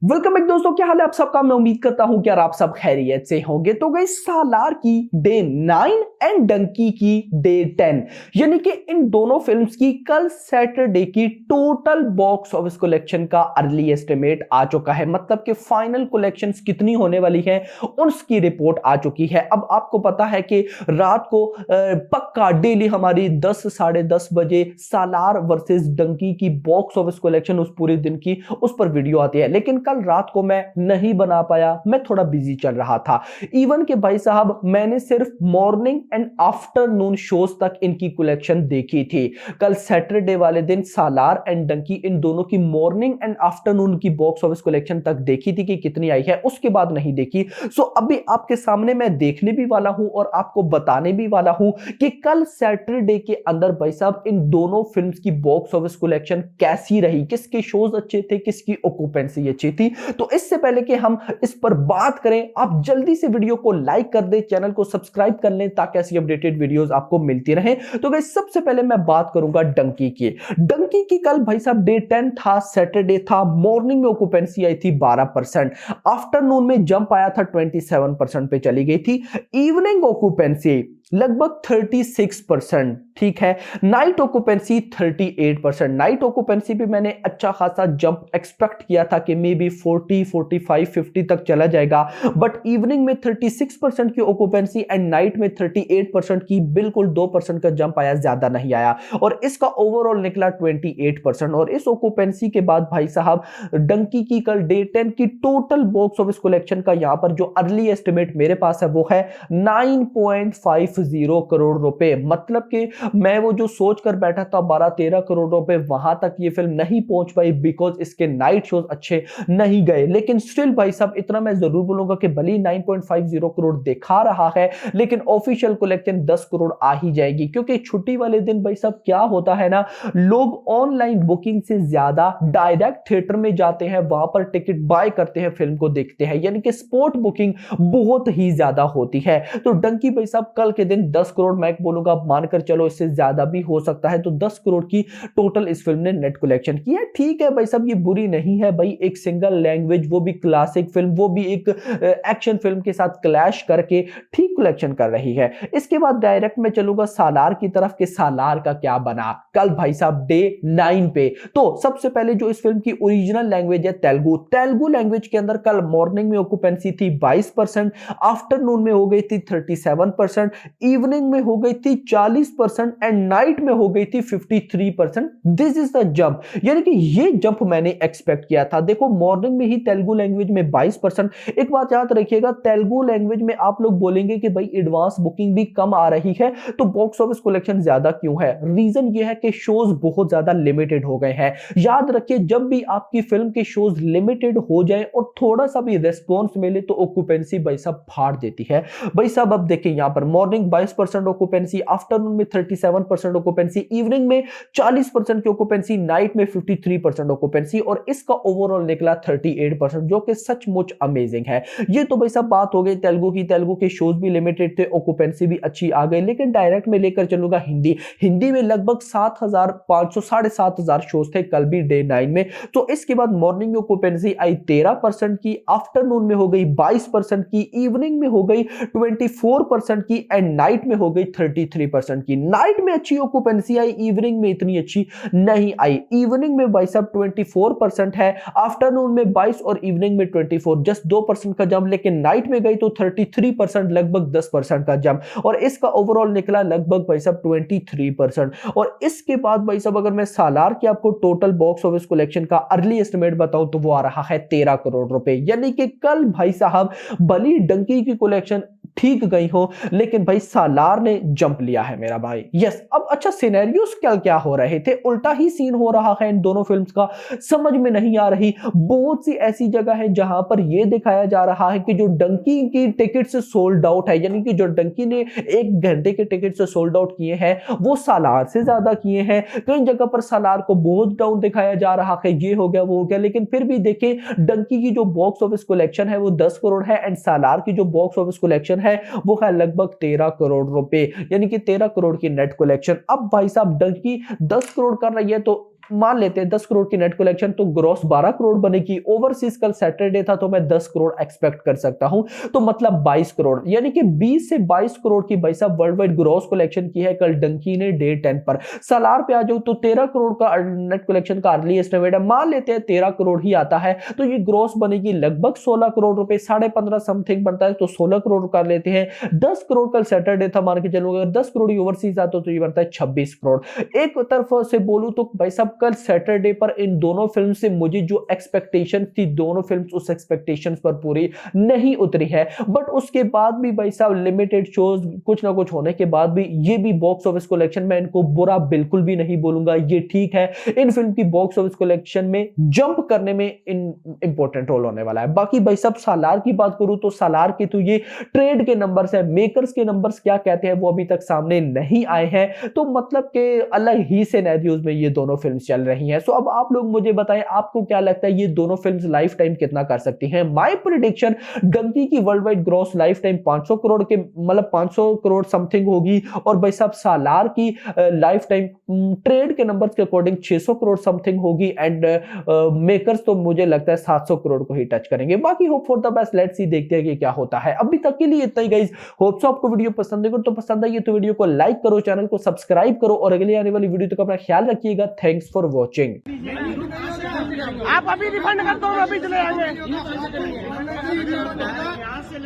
Welcome back दोस्तों, क्या हाल है आप सबका। मैं उम्मीद करता हूं कि यार आप सब खैरियत से होंगे। तो गाइस, सालार की डे 9 एंड डंकी की डे 10 यानी कि इन दोनों फिल्म्स की कल सैटरडे की टोटल बॉक्स ऑफिस कलेक्शन का अर्ली एस्टिमेट आ चुका है। मतलब कि फाइनल कलेक्शंस कितनी होने वाली है उसकी रिपोर्ट आ चुकी है। अब आपको पता है कि रात को पक्का डेली हमारी 10 साढ़े 10 बजे सालार वर्सेस डंकी की बॉक्स ऑफिस कलेक्शन उस पूरे दिन की उस पर वीडियो आती है। लेकिन कल रात को मैं नहीं बना पाया, मैं थोड़ा बिजी चल रहा था। इवन के भाई साहब मैंने सिर्फ मॉर्निंग एंड आफ्टरनून शोज तक इनकी कलेक्शन देखी थी। कल सैटरडे वाले दिन सालार एंड डंकी इन दोनों की मॉर्निंग एंड आफ्टरनून की बॉक्स ऑफिस कलेक्शन तक देखी थी कि कितनी आई है, उसके बाद नहीं देखी। सो अभी आपके सामने मैं देखने भी वाला हूं और आपको बताने भी वाला हूं कि कल सैटरडे के अंदर भाई साहब इन दोनों फिल्म्स की बॉक्स ऑफिस कलेक्शन कैसी रही, किसके शोज अच्छे थे, किसकी ऑक्यूपेंसी अच्छी थी। तो इससे पहले कि हम इस पर बात करें, आप जल्दी से वीडियो को लाइक कर दें, चैनल को सब्सक्राइब कर लें ताकि ऐसी अपडेटेड वीडियोस आपको मिलती रहे। तो गाइस, सबसे पहले मैं बात करूंगा डंकी की। डंकी की कल भाई साहब डे 10 था, सैटरडे था। मॉर्निंग में ऑक्यूपेंसी आई थी 12%, आफ्टरनून में जंप आया था 27% पे चली गई थी। इवनिंग ऑक्यूपेंसी लगभग 36%, ठीक है। Night occupancy 38%। नाइट ऑक्यूपेंसी भी मैंने अच्छा खासा जंप एक्सपेक्ट किया था कि मे बी 40 45 50 तक चला जाएगा, बट इवनिंग में 36% की ऑक्यूपेंसी एंड नाइट में 38% की, बिल्कुल 2% का जंप आया, ज्यादा नहीं आया। और इसका ओवरऑल निकला 28%। और इस ऑक्यूपेंसी के बाद भाई साहब डंकी की कल डे 10 की टोटल बॉक्स ऑफिस कलेक्शन का यहां पर जो अर्ली एस्टिमेट मेरे पास है वो है 9.50 करोड़ रुपए। मतलब कि मैं वो जो सोच कर बैठा था 12-13 करोड़ रुपए, वहां तक ये फिल्म नहीं पहुंच पाई बिकॉज इसके नाइट शोज अच्छे नहीं गए। लेकिन स्टिल भाई साहब इतना मैं जरूर बोलूंगा कि भले 9.50 करोड़ दिखा रहा है लेकिन ऑफिशियल कलेक्शन 10 करोड़ आ ही जाएगी। क्योंकि छुट्टी वाले दिन भाई साहब क्या होता है ना, लोग ऑनलाइन बुकिंग से ज्यादा डायरेक्ट थिएटर में जाते हैं, वहां पर टिकट बाय करते हैं, फिल्म को देखते हैं, यानी कि स्पॉट बुकिंग बहुत ही ज्यादा होती है। तो डंकी भाई साहब कल के दिन 10 करोड़ मैं बोलूंगा, मानकर चलो इससे ज्यादा भी हो सकता है, तो 10 करोड़ की टोटल इस फिल्म ने नेट कलेक्शन की है। ठीक है भाई साहब, ये बुरी नहीं है भाई, एक सिंगल लैंग्वेज, वो भी क्लासिक फिल्म, वो भी एक एक्शन फिल्म के साथ क्लैश करके ठीक कलेक्शन कर रही है। इसके बाद डायरेक्ट में चलूंगा सालार की तरफ कि सालार का क्या बना कल भाई साहब डे 9 पे। तो सबसे पहले जो इस फिल्म की ओरिजिनल लैंग्वेज है तेलुगु, तेलुगु लैंग्वेज के अंदर कल मॉर्निंग में ऑक्यूपेंसी थी 22%, आफ्टरनून में हो गई थी 37%, इवनिंग में हो गई थी 40% एंड नाइट में हो गई थी 53%। दिस इज द जंप, यानी कि ये जंप मैंने एक्सपेक्ट किया था। देखो मॉर्निंग में ही तेलुगु लैंग्वेज में 22%। एक बात याद रखिएगा, तेलुगु लैंग्वेज में आप लोग बोलेंगे कि भाई एडवांस बुकिंग भी कम आ रही है तो बॉक्स ऑफिस कलेक्शन ज्यादा क्यों है। रीजन ये है कि शोज बहुत ज्यादा लिमिटेड हो गए हैं। याद रखिए, जब भी आपकी फिल्म के शोज लिमिटेड हो जाए और थोड़ा सा भी रेस्पॉन्स मिले तो ऑक्यूपेंसी भाई साहब फाड़ देती है। भाई साहब अब देखिए यहां पर मॉर्निंग 22% ऑक्यूपेंसी, आफ्टरनून में 37% ऑक्यूपेंसी, इवनिंग में 40% की ऑक्यूपेंसी, नाइट में 53% ऑक्यूपेंसी, और इसका ओवरऑल निकला 38%, जो कि सचमुच अमेजिंग है। ये तो भाई साहब बात हो गई तेलुगु की, तेलुगु के शोज भी लिमिटेड थे, ऑक्यूपेंसी भी अच्छी आ गई। लेकिन डायरेक्ट में लेकर चलूंगा हिंदी, हिंदी में लगभग 7,500 7,500 शोज थे कल भी डे 9 में। तो इसके बाद मॉर्निंग में ऑक्यूपेंसी आई 13% की, आफ्टरनून में हो गई 22% की, इवनिंग में हो गई 24% की एंड नाइट में हो गई 33% की। नाइट में अच्छी ऑक्यूपेंसी आई, इवनिंग में इतनी अच्छी नहीं आई। इवनिंग में भाई साहब 24% है, आफ्टरनून में 22 और इवनिंग में 24, जस्ट 2% का जंप। लेकिन नाइट में गई तो 33%, लगभग 10% का जंप, और इसका ओवरऑल निकला लगभग भाई साहब 23%। और इसके बाद भाई साहब अगर मैं सालार की आपको टोटल बॉक्स ऑफिस कलेक्शन का अर्ली एस्टिमेट बताऊं तो वो आ रहा है 13 करोड़ रुपए। यानी कि कल भाई साहब भली डंकी की कलेक्शन ठीक गई हो लेकिन भाई सालार ने जंप लिया है मेरा भाई। यस, अब अच्छा सिनेरियोस क्या क्या हो रहे थे, उल्टा ही सीन हो रहा है इन दोनों फिल्म्स का, समझ में नहीं आ रही। बहुत सी ऐसी जगह है जहां पर यह दिखाया जा रहा है कि जो डंकी की टिकट से सोल्ड आउट है, यानी कि जो डंकी ने 1 घंटे के टिकट से सोल्ड आउट किए हैं वो सालार से ज्यादा किए हैं। कई जगह पर सालार को बहुत डाउन दिखाया जा रहा है, ये हो गया वो हो गया। लेकिन फिर भी देखें डंकी की जो बॉक्स ऑफिस कलेक्शन है वो 10 करोड़ है एंड सालार की जो बॉक्स ऑफिस कलेक्शन है वो है लगभग 13 करोड़ रुपए, यानी कि 13 करोड़ की नेट कलेक्शन। अब भाई साहब डंकी 10 करोड़ कर रही है तो मान लेते हैं 10 करोड़ की नेट कलेक्शन, तो ग्रॉस 12 करोड़ बनेगी। ओवरसीज कल सैटरडे था तो मैं 10 करोड़ एक्सपेक्ट कर सकता हूं, तो मतलब 22 करोड़, यानी कि 20 से 22 करोड़ की भाई साहब वर्ल्ड वाइड ग्रॉस कलेक्शन की है कल डंकी ने डे 10 पर। सालार पे आ जाओ तो 13 करोड़ का नेट कलेक्शन का अर्ली एस्टिमेट है, मान लेते हैं 13 करोड़ ही आता है, तो ये ग्रॉस बनेगी लगभग 16 करोड़ रुपए, 15.5 समथिंग बनता है, तो 16 करोड़ कर लेते हैं। 10 करोड़ कल सैटरडे था, मान के चलो अगर 10 करोड़ ओवरसीज आता तो ये बनता है 26 करोड़। एक तरफ से बोलूं तो भाई साहब कल सैटरडे पर इन दोनों फिल्म से मुझे जो एक्सपेक्टेशन थी, दोनों फिल्म्स उस एक्सपेक्टेशंस पर पूरी नहीं उतरी है, बट उसके बाद भी भाई साहब लिमिटेड शोज कुछ ना कुछ होने के बाद भी ये भी बॉक्स ऑफिस कलेक्शन में इनको बुरा बिल्कुल भी नहीं बोलूंगा, ये ठीक है। इन फिल्म की बॉक्स ऑफिस कलेक्शन में जंप करने में इंपॉर्टेंट रोल होने वाला है। बाकी भाई साहब सालार की बात करूं तो सालार के तो ये ट्रेड के नंबर्स है, मेकर्स के नंबर्स क्या कहते हैं वो अभी तक सामने नहीं आए हैं, तो मतलब के अलग ही सिनेरियोज में ये दोनों फिल्म चल रही हैं। सो अब आप लोग मुझे बताएं आपको क्या लगता है ये दोनों फिल्म्स लाइफ टाइम कितना कर सकती हैं। माय प्रेडिक्शन डंकी की world wide gross life time 500 crore के मतलब 500 करोड़ समथिंग होगी, और भाई साहब सालार की लाइफ टाइम ट्रेड के नंबर्स के अकॉर्डिंग 600 करोड़ समथिंग होगी, एंड मेकर्स तो मुझे लगता है 700 करोड़ को ही टच करेंगे। बाकी hope for the best, let's see, देखते हैं कि क्या होता है। अभी तक के लिए इतना ही गाइस, होप सो आपको वीडियो पसंद है, तो पसंद आई तो वीडियो को लाइक करो, चैनल को सब्सक्राइब करो, और अगली आने वाली वीडियो तक अपना ख्याल रखिएगा। Thanks for watching. आप अभी रिफंड कर दो, अभी चले आएंगे।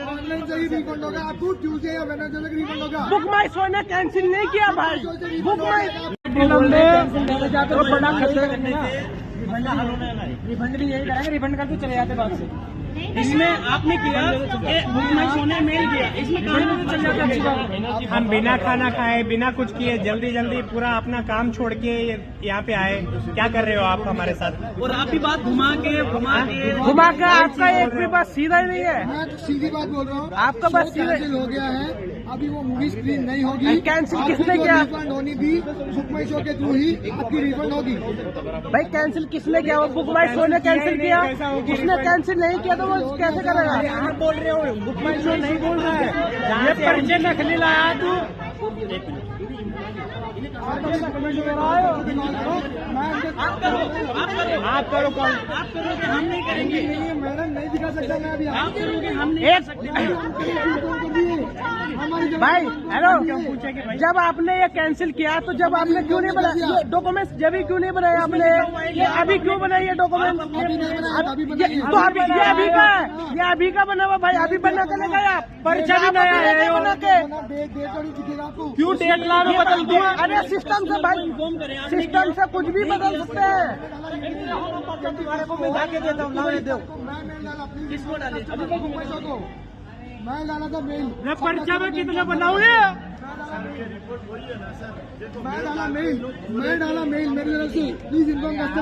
ऑनलाइन से ही रिफंड होगा, आपको ट्यूसडे या वेडनेसडे तक रिफंड होगा। बुक माई शो ने कैंसिल नहीं किया भाई, बुक माई रिफंड भी यही करेंगे, रिफंड करके चले जाते बाद से। इसमें आपने किया बुक माई शो ने मेल किया, इसमें काम चल जाता अच्छी बात। हम बिना खाना खाए बिना कुछ किए जल्दी जल्दी पूरा अपना काम छोड़ के यहाँ पे आए। क्या कर रहे हो आप हमारे साथ? और आप भी बात घुमा के आपका एक भी बात सीधा ही नहीं है। मैं तो सीधी बात बोल रहा हूँ, आपका बस कैंसिल हो गया है, अभी वो मूवी स्क्रीन नहीं होगी। कैंसिल किसने किया? रिफंड होनी थी बुक माई शो के थ्रू ही आपकी रिफंड होगी। भाई कैंसिल किसने किया? वो बुक माई शो ने कैंसिल किया, उसने कैंसिल नहीं किया तो वो कैसे करेगा? आप बोल रहे हो बुक माई शो नहीं बोल रहा है, ये पर्चे नकली लाया तू। आप करो कॉल। आप करोगे, हम नहीं करेंगे। मैडम नहीं दिखा सकता मैं अभी। आप करोगे, हम नहीं कर सकते। भाई हेलो, जब आपने ये कैंसिल किया तो जब आपने क्यों नहीं बनाया ये डॉक्यूमेंट्स? जब ही क्यों नहीं बनाया आपने? ये अभी क्यों बनाया ये डॉक्यूमेंट? तो अभी ये अभी का है, ये अभी का बना हुआ भाई, अभी बना कर लेगा आप पर्चा भी नया है बना के। क्यों डेट ला में बदल दूँ? अरे सिस्टम से भाई, सिस्टम से कुछ भी बदल सकते हैं। तुम्हारे को मैं जाके देता हूँ, लाओ ये दो। किसको डाले? मैं डाला था मेल। पर्चा में कितना बनाओगे? मैं डाला मेल मेरी तरफ से, प्लीज इन्फॉर्म